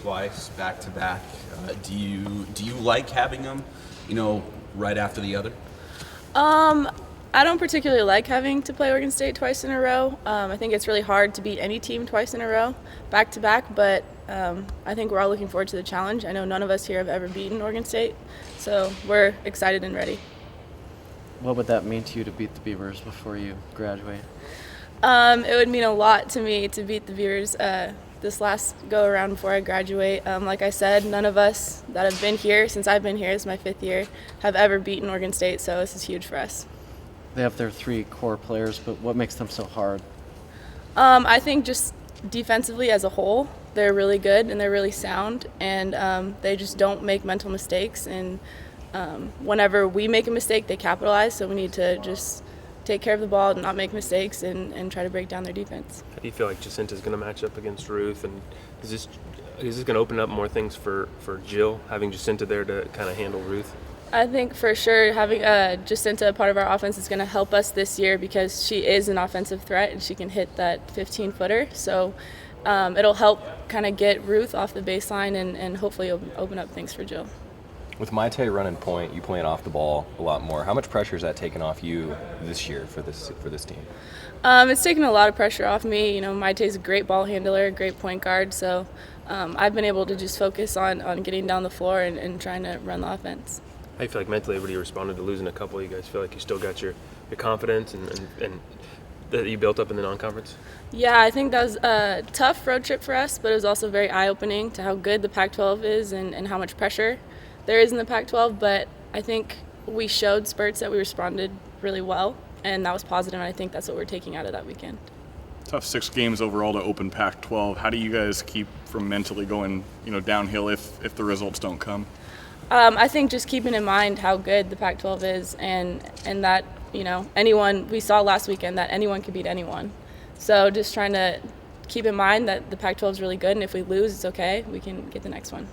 Twice back to back. Do you like having them, right after the other? Um, I don't particularly like having to play Oregon State twice in a row. I think it's really hard to beat any team twice in a row, back to back, but I think we're all looking forward to the challenge. I know none of us here have ever beaten Oregon State, so we're excited and ready. What would that mean to you to beat the Beavers before you graduate? It would mean a lot to me to beat the Beavers this last go around before I graduate. Like I said, none of us that have been here since I've been here, it's my 5th year, have ever beaten Oregon State, so this is huge for us. They have their 3 core players, but what makes them so hard? I think just defensively as a whole, they're really good and they're really sound, and they just don't make mental mistakes. And whenever we make a mistake, they capitalize, so we need to just take care of the ball, not make mistakes, and try to break down their defense. How do you feel like Jacinta's going to match up against Ruth? And is this going to open up more things for Jill, having Jacinta there to kind of handle Ruth? I think for sure having Jacinta a part of our offense is going to help us this year because she is an offensive threat and she can hit that 15-footer. So it'll help kind of get Ruth off the baseline and hopefully open up things for Jill. With Maite running point, you playing off the ball a lot more. How much pressure is that taking off you this year for this team? It's taken a lot of pressure off me. Maite's a great ball handler, great point guard, so I've been able to just focus on getting down the floor and trying to run the offense. How do you feel like mentally everybody responded to losing a couple? You guys feel like you still got your confidence and that you built up in the non-conference? Yeah, I think that was a tough road trip for us, but it was also very eye-opening to how good the Pac-12 is and how much pressure there is in the Pac-12. But I think we showed spurts that we responded really well, and that was positive, and I think that's what we're taking out of that weekend. Tough 6 games overall to open Pac-12. How do you guys keep from mentally going, downhill if the results don't come? I think just keeping in mind how good the Pac-12 is and that, anyone, we saw last weekend that anyone could beat anyone. So just trying to keep in mind that the Pac-12 is really good, and if we lose, it's okay. We can get the next one.